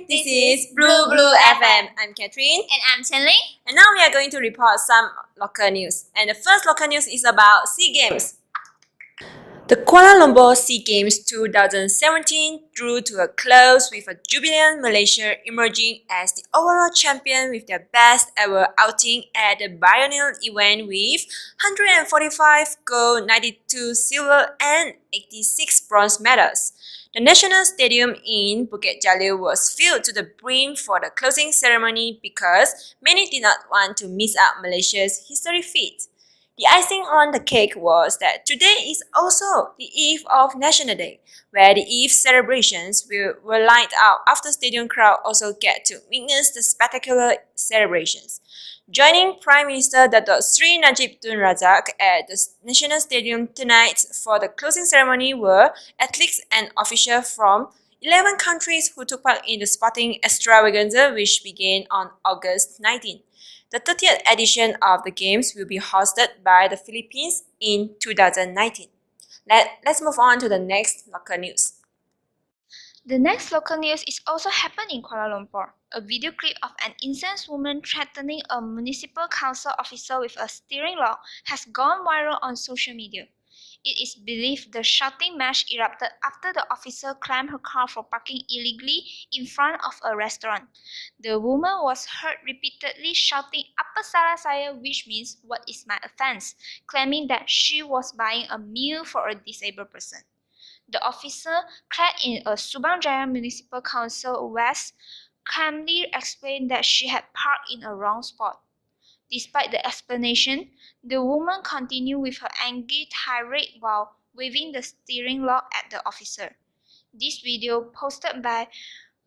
This is Blue FM. I'm Catherine. And I'm Chenling. And now we are going to report some local news. And the first local news is about SEA Games. The Kuala Lumpur SEA Games 2017 drew to a close with a jubilant Malaysia emerging as the overall champion with their best ever outing at the biennial event with 145 gold, 92 silver and 86 bronze medals. The National Stadium in Bukit Jalil was filled to the brim for the closing ceremony because many did not want to miss out Malaysia's historic feat. The icing on the cake was that today is also the eve of National Day, where the eve celebrations were lined out after stadium crowd also get to witness the spectacular celebrations. Joining Prime Minister Datuk Sri Najib Tun Razak at the National Stadium tonight for the closing ceremony were athletes and officials from 11 countries who took part in the sporting extravaganza which began on August 19. The 30th edition of the Games will be hosted by the Philippines in 2019. Let's move on to the next local news. The next local news is also happening in Kuala Lumpur. A video clip of an incensed woman threatening a municipal council officer with a steering lock has gone viral on social media. It is believed the shouting match erupted after the officer claimed her car for parking illegally in front of a restaurant. The woman was heard repeatedly shouting "Apa salah saya," which means "What is my offense?", claiming that she was buying a meal for a disabled person. The officer, clad in a Subang Jaya Municipal Council vest, calmly explained that she had parked in a wrong spot. Despite the explanation, the woman continued with her angry tirade while waving the steering lock at the officer. This video, posted by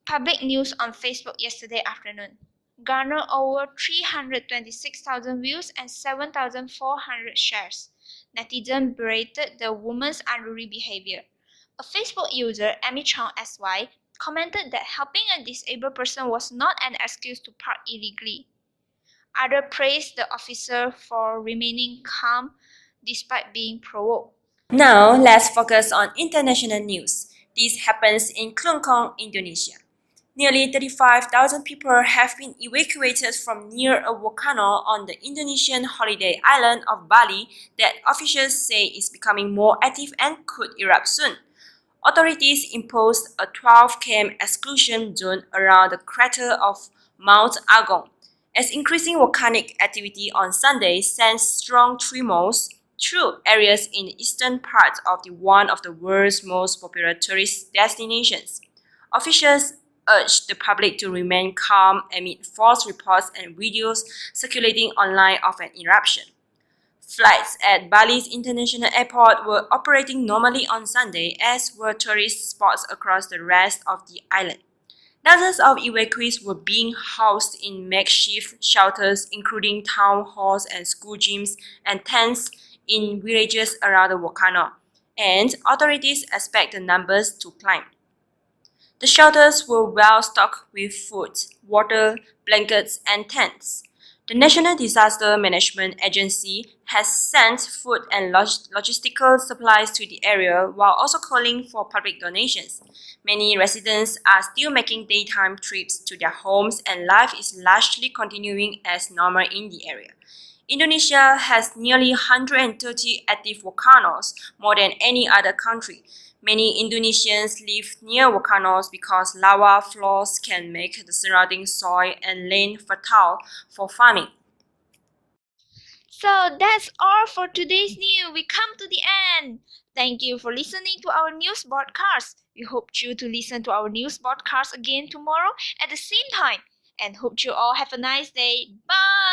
Public News on Facebook yesterday afternoon, garnered over 326,000 views and 7,400 shares. Netizens berated the woman's unruly behavior. A Facebook user, Amy Chong SY, commented that helping a disabled person was not an excuse to park illegally. Others praised the officer for remaining calm despite being provoked. Now, let's focus on international news. This happens in Kelungkong, Indonesia. Nearly 35,000 people have been evacuated from near a volcano on the Indonesian holiday island of Bali that officials say is becoming more active and could erupt soon. Authorities imposed a 12 km exclusion zone around the crater of Mount Agung, as increasing volcanic activity on Sunday sent strong tremors through areas in the eastern part of one of the world's most popular tourist destinations. Officials urged the public to remain calm amid false reports and videos circulating online of an eruption. Flights at Bali's International Airport were operating normally on Sunday, as were tourist spots across the rest of the island. Dozens of evacuees were being housed in makeshift shelters, including town halls and school gyms and tents in villages around the volcano, and authorities expect the numbers to climb. The shelters were well stocked with food, water, blankets, and tents. The National Disaster Management Agency has sent food and logistical supplies to the area while also calling for public donations. Many residents are still making daytime trips to their homes and life is largely continuing as normal in the area. Indonesia has nearly 130 active volcanoes, more than any other country. Many Indonesians live near volcanoes because lava flows can make the surrounding soil and land fertile for farming. So that's all for today's news. We come to the end. Thank you for listening to our news broadcast. We hope you to listen to our news broadcast again tomorrow at the same time. And hope you all have a nice day. Bye!